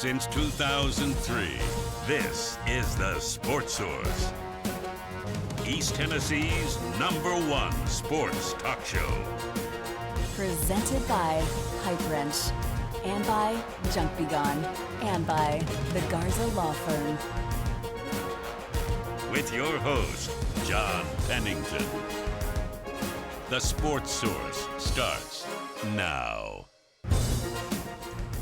Since 2003, this is the Sports Source, East Tennessee's #1 sports talk show. Presented by Pipe Wrench, and by Junk Be Gone, and by the Garza Law Firm. With your host, John Pennington. The Sports Source starts now.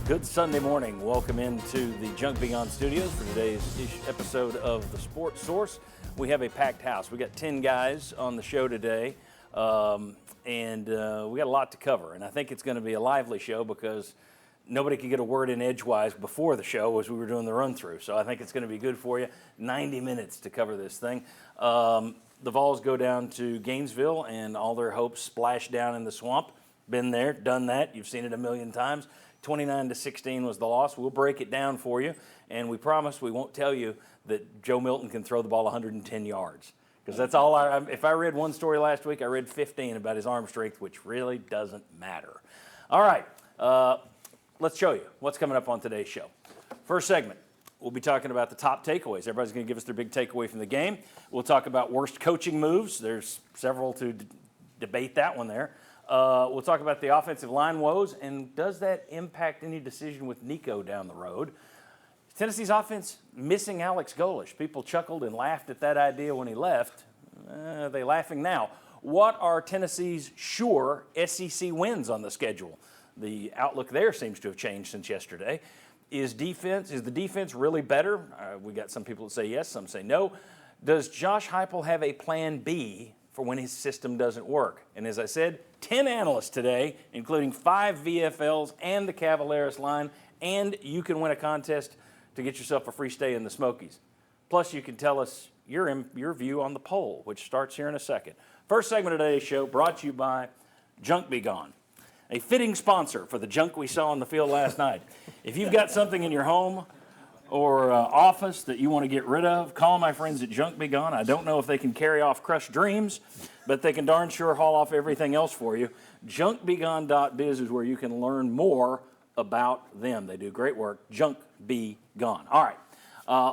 Good Sunday morning. Welcome into the Junk Be Gone studios for today's episode of the Sports Source. We have a packed house. We got 10 guys on the show today, and we got a lot to cover. And I think it's going to be a lively show because nobody could get a word in edgewise before the show as we were doing the run-through. So I think it's going to be good for you. 90 minutes to cover this thing. The Vols go down to Gainesville, and all their hopes splash down in the swamp. Been there, done that. You've seen it a million times. 29-16 was the loss. We'll break it down for you, and we promise we won't tell you that Joe Milton can throw the ball 110 yards. Because that's all if I read one story last week, I read 15 about his arm strength, which really doesn't matter. All right, let's show you what's coming up on today's show. First segment, we'll be talking about the top takeaways. Everybody's going to give us their big takeaway from the game. We'll talk about worst coaching moves. There's several to debate that one there. We'll talk about the offensive line woes, and does that impact any decision with Nico down the road? Tennessee's offense missing Alex Golesh. People chuckled and laughed at that idea when he left. Are they laughing now? What are Tennessee's sure SEC wins on the schedule? The outlook there seems to have changed since yesterday. Is the defense really better? We got some people that say yes, some say no. Does Josh Heupel have a plan B for when his system doesn't work? And as I said, 10 analysts today, including 5 VFLs and the Cavaleris line, and you can win a contest to get yourself a free stay in the Smokies. Plus, you can tell us your view on the poll, which starts here in a second. First segment of today's show brought to you by Junk Be Gone, a fitting sponsor for the junk we saw on the field last night. If you've got something in your home or office that you want to get rid of, call my friends at Junk Be Gone. I don't know if they can carry off crushed dreams, but they can darn sure haul off everything else for you. JunkBeGone.biz is where you can learn more about them. They do great work. Junk Be Gone. All right.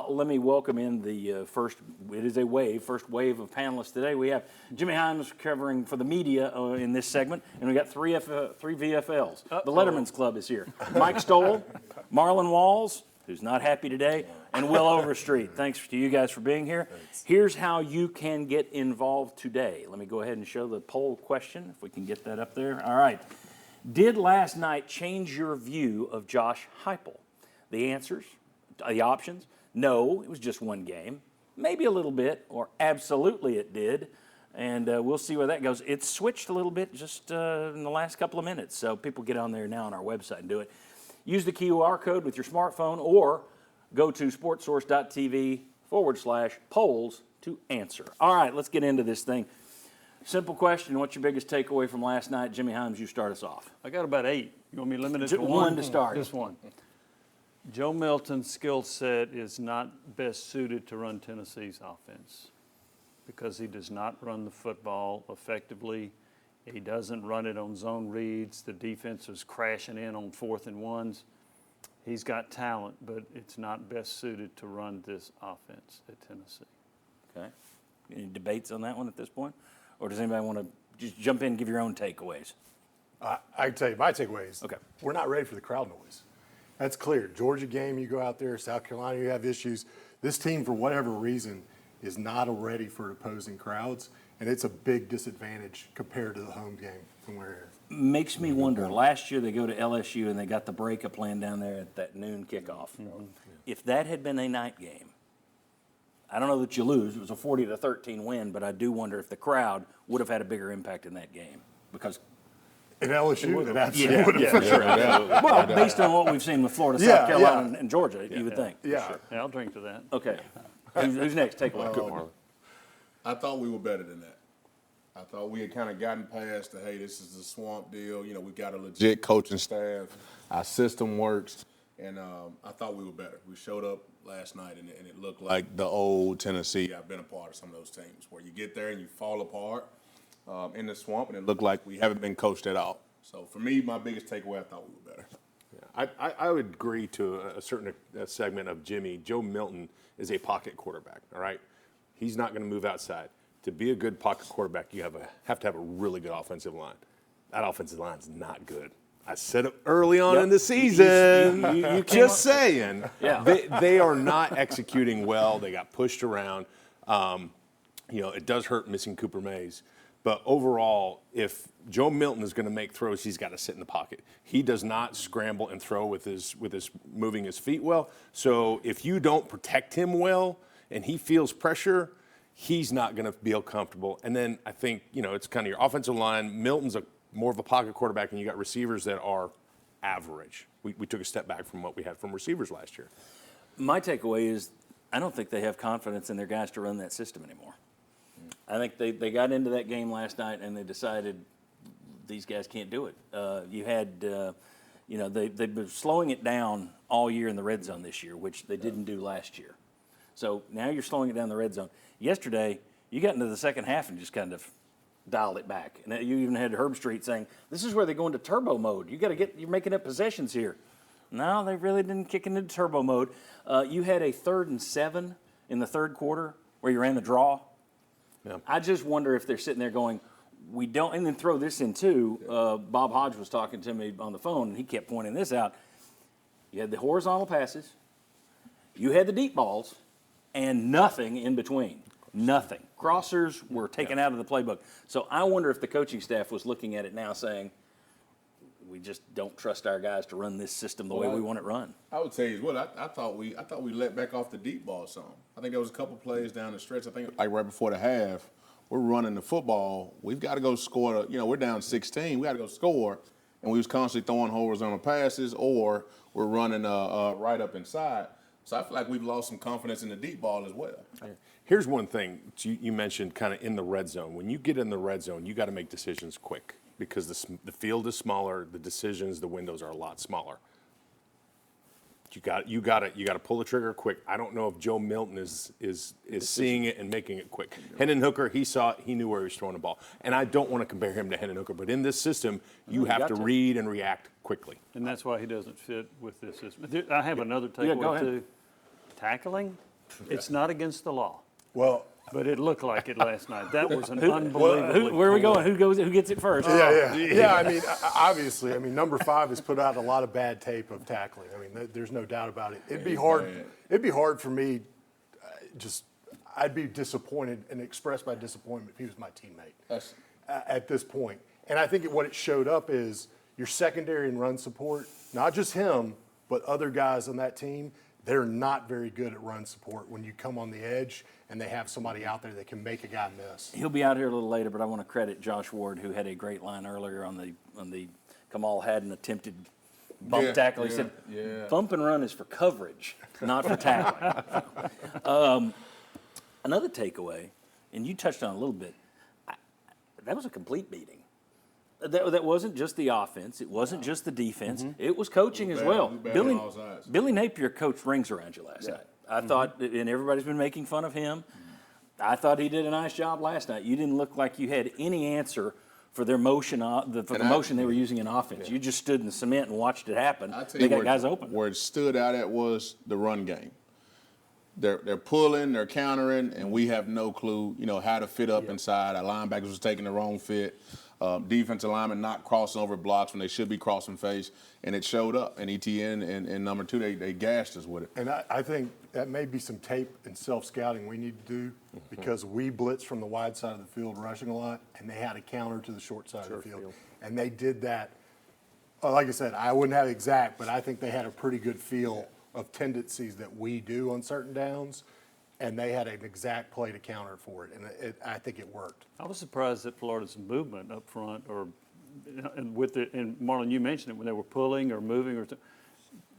Let me welcome in the first wave of panelists today. We have Jimmy Himes covering for the media in this segment, and we got three VFLs. The Letterman's Club is here. Mike Stoll, Marlon Walls, who's not happy today, and Will Overstreet. Thanks to you guys for being here. Here's how you can get involved today. Let me go ahead and show the poll question, if we can get that up there. All right. Did last night change your view of Josh Heupel? The answers, the options, no, it was just one game. Maybe a little bit, or absolutely it did. And we'll see where that goes. It's switched a little bit just in the last couple of minutes, so people get on there now on our website and do it. Use the QR code with your smartphone or go to sportsource.tv/polls to answer. All right, let's get into this thing. Simple question. What's your biggest takeaway from last night? Jimmy Himes, you start us off. I got about 8. You want me to limit it Just to one? to start. Just one. Joe Milton's skill set is not best suited to run Tennessee's offense because he does not run the football effectively. He doesn't run it on zone reads. The defense is crashing in on 4th and 1s. He's got talent, but it's not best suited to run this offense at Tennessee. Okay. Any debates on that one at this point? Or does anybody want to just jump in and give your own takeaways? I can tell you my takeaways. Okay. We're not ready for the crowd noise. That's clear. Georgia game, you go out there. South Carolina, you have issues. This team, for whatever reason, is not ready for opposing crowds, and it's a big disadvantage compared to the home game from where here. Makes me wonder. Last year they go to LSU and they got the breakup plan down there at that noon kickoff. Mm-hmm. If that had been a night game, I don't know that you lose. It was a 40-13 win, but I do wonder if the crowd would have had a bigger impact in that game because in LSU, it absolutely would have. For sure. Well, based on what we've seen with Florida, South Carolina, and Georgia, you would think. Yeah. Sure. Yeah, I'll drink to that. Okay. Who's next? Take away. I thought we were better than that. I thought we had kind of gotten past the, hey, this is the swamp deal. You know, we've got a legit coaching staff. Our system works. And I thought we were better. We showed up last night, and it looked like the old Tennessee. I've been a part of some of those teams where you get there and you fall apart in the swamp, and it looked like we haven't been coached at all. So for me, my biggest takeaway, I thought we were better. I would agree to a certain segment of Jimmy. Joe Milton is a pocket quarterback, all right? He's not going to move outside. To be a good pocket quarterback, you have to have a really good offensive line. That offensive line's not good. I said it early on in the season. You just saying. Yeah. They are not executing well. They got pushed around. It does hurt missing Cooper Mays. But overall, if Joe Milton is going to make throws, he's got to sit in the pocket. He does not scramble and throw with his moving his feet well. So if you don't protect him well and he feels pressure, he's not going to feel comfortable. And then I think, it's kind of your offensive line. Milton's more of a pocket quarterback, and you got receivers that are average. We took a step back from what we had from receivers last year. My takeaway is I don't think they have confidence in their guys to run that system anymore. I think they got into that game last night and they decided these guys can't do it. You had, they've been slowing it down all year in the red zone this year, which they didn't do last year. So now you're slowing it down in the red zone. Yesterday, you got into the second half and just kind of dialed it back. And you even had Herb Street saying, this is where they go into turbo mode. You're making up possessions here. No, they really didn't kick into turbo mode. You had a 3rd and 7 in the third quarter where you ran the draw. Yeah. I just wonder if they're sitting there going, we don't, and then throw this in too. Bob Hodge was talking to me on the phone, and he kept pointing this out. You had the horizontal passes, you had the deep balls, and nothing in between. Nothing. Crossers were taken out of the playbook. So I wonder if the coaching staff was looking at it now saying, we just don't trust our guys to run this system the way we want it run. I would say as well. I thought we let back off the deep ball some. I think there was a couple plays down the stretch. I think like right before the half, we're running the football. We've got to go score. We're down 16. We got to go score, and we was constantly throwing horizontal passes, or we're running right up inside. So I feel like we've lost some confidence in the deep ball as well. Here's one thing you mentioned, kind of in the red zone. When you get in the red zone, you got to make decisions quick. Because the field is smaller, the decisions, the windows are a lot smaller. You got to pull the trigger quick. I don't know if Joe Milton is seeing it and making it quick. Hendon Hooker, he saw it, he knew where he was throwing the ball. And I don't want to compare him to Hendon Hooker, but in this system, you have to read and react quickly. And that's why he doesn't fit with this system. I have another takeaway too. Tackling, it's not against the law. Well, but it looked like it last night. That was an unbelievable. Where are we going? Who gets it first? Yeah. I mean, obviously, number 5 has put out a lot of bad tape of tackling. There's no doubt about it. It'd be hard for me. I'd be disappointed and express my disappointment if he was my teammate at this point. And I think what it showed up is your secondary and run support, not just him, but other guys on that team. They're not very good at run support when you come on the edge and they have somebody out there that can make a guy miss. He'll be out here a little later, but I want to credit Josh Ward, who had a great line earlier on the Kamal had an attempted bump tackle. He said, bump and run is for coverage, not for tackling. Another takeaway, and you touched on it a little bit, that was a complete beating. That wasn't just the offense. It wasn't just the defense. Mm-hmm. It was coaching as well. Billy Napier coached rings around you last night. I thought, and everybody's been making fun of him. I thought he did a nice job last night. You didn't look like you had any answer for their motion, the motion they were using in offense. You just stood in the cement and watched it happen. They got guys open. Where it stood out at was the run game. They're pulling, they're countering, and we have no clue, how to fit up inside. Our linebackers was taking the wrong fit. Defensive linemen not crossing over blocks when they should be crossing face, and it showed up. And ETN and number 2, they gashed us with it. And I think that may be some tape and self-scouting we need to do because we blitz from the wide side of the field rushing a lot, and they had a counter to the short side of the field. And they did that. Like I said, I wouldn't have exact, but I think they had a pretty good feel of tendencies that we do on certain downs. And they had an exact play to counter for it, and I think it worked. I was surprised at Florida's movement up front, and Marlon, you mentioned it when they were pulling or moving,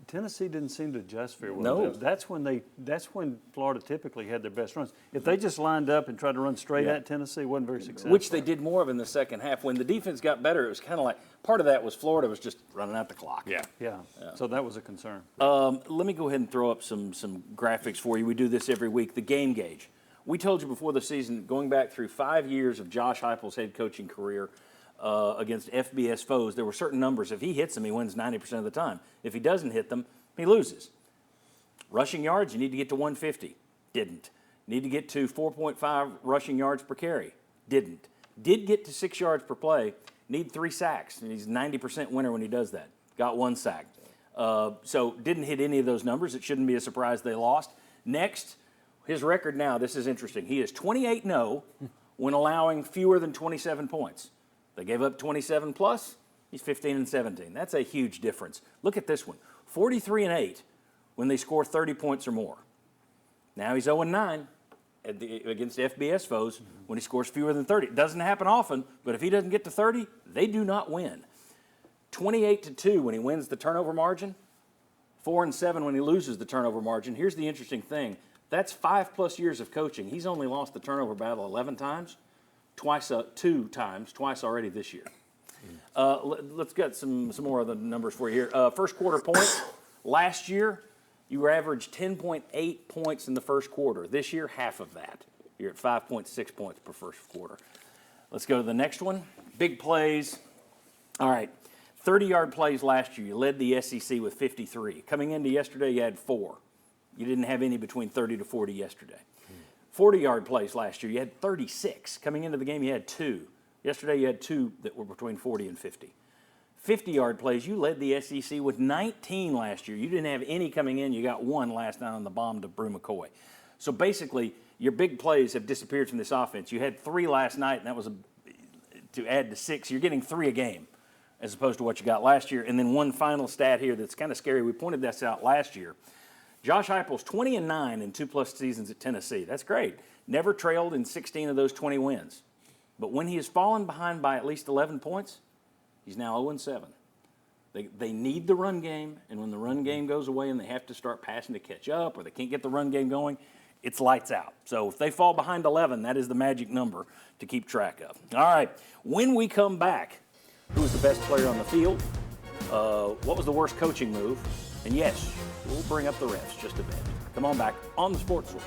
Tennessee didn't seem to adjust very well. No, that's when Florida typically had their best runs. If they just lined up and tried to run straight at Tennessee, it wasn't very successful. Which they did more of in the second half. When the defense got better, it was kind of like part of that was Florida was just running out the clock. Yeah. So that was a concern. Let me go ahead and throw up some graphics for you. We do this every week. The game gauge. We told you before the season, going back through 5 years of Josh Heupel's head coaching career, against FBS foes, there were certain numbers. If he hits them, he wins 90% of the time. If he doesn't hit them, he loses. Rushing yards, you need to get to 150. Didn't. Need to get to 4.5 rushing yards per carry. Didn't. Did get to 6 yards per play. Need 3 sacks. And he's 90% winner when he does that. Got 1 sack. So didn't hit any of those numbers. It shouldn't be a surprise they lost. Next, his record now, this is interesting. He is 28-0 when allowing fewer than 27 points. They gave up 27 plus. He's 15-17. That's a huge difference. Look at this one. 43-8 when they score 30 points or more. Now he's 0-9 against FBS foes when he scores fewer than 30. It doesn't happen often, but if he doesn't get to 30, they do not win. 28-2 when he wins the turnover margin. 4-7 when he loses the turnover margin. Here's the interesting thing. That's 5+ years of coaching. He's only lost the turnover battle 11 times. Twice already this year. Let's get some more of the numbers for you here. First quarter points. Last year, you averaged 10.8 points in the first quarter. This year, half of that. You're at 5.6 points per first quarter. Let's go to the next one. Big plays. All right. 30-yard plays last year. You led the SEC with 53. Coming into yesterday, you had 4. You didn't have any between 30 to 40 yesterday. 40-yard plays last year, you had 36. Coming into the game, you had 2. Yesterday, you had 2 that were between 40 and 50. 50-yard plays, you led the SEC with 19 last year. You didn't have any coming in. You got 1 last night on the bomb to Brew McCoy. So basically, your big plays have disappeared from this offense. You had 3 last night, and that was to add to 6. You're getting 3 a game as opposed to what you got last year. And then one final stat here that's kind of scary. We pointed this out last year. Josh Heupel's 20-9 in 2+ seasons at Tennessee. That's great. Never trailed in 16 of those 20 wins. But when he has fallen behind by at least 11 points, he's now 0-7. They need the run game, and when the run game goes away and they have to start passing to catch up or they can't get the run game going, it's lights out. So if they fall behind 11, that is the magic number to keep track of. All right, when we come back, who was the best player on the field? What was the worst coaching move? And yes, we'll bring up the refs just a bit. Come on back on the Sports Source.